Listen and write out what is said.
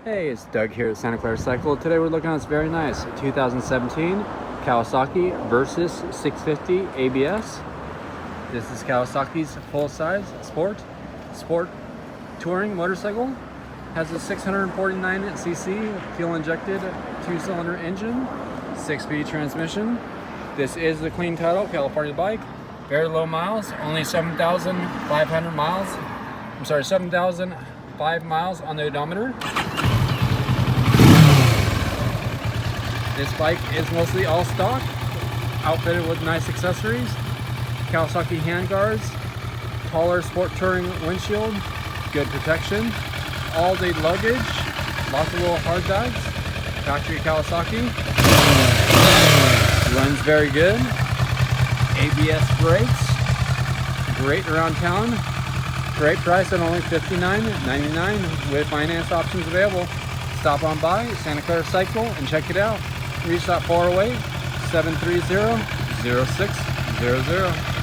Hey, it's Doug here at Santa Clara Cycle. Today we're looking at this very nice 2017 Kawasaki Versys 650 ABS. This is Kawasaki's full-size sport touring motorcycle. Has a 649cc fuel-injected 2-cylinder engine, 6-speed transmission. This is the clean title California bike. Very low miles, only 7,500 miles. I'm sorry, 7,005 miles on the odometer. This bike is mostly all stock, outfitted with nice accessories, Kawasaki handguards, taller sport touring windshield, good protection, all-day luggage, lots of little hard bags, factory Kawasaki, runs very good, ABS brakes, great around town, great price at only $59.99 with finance options available. Stop on by Santa Clara Cycle and check it out. Reach that 408-730-0600.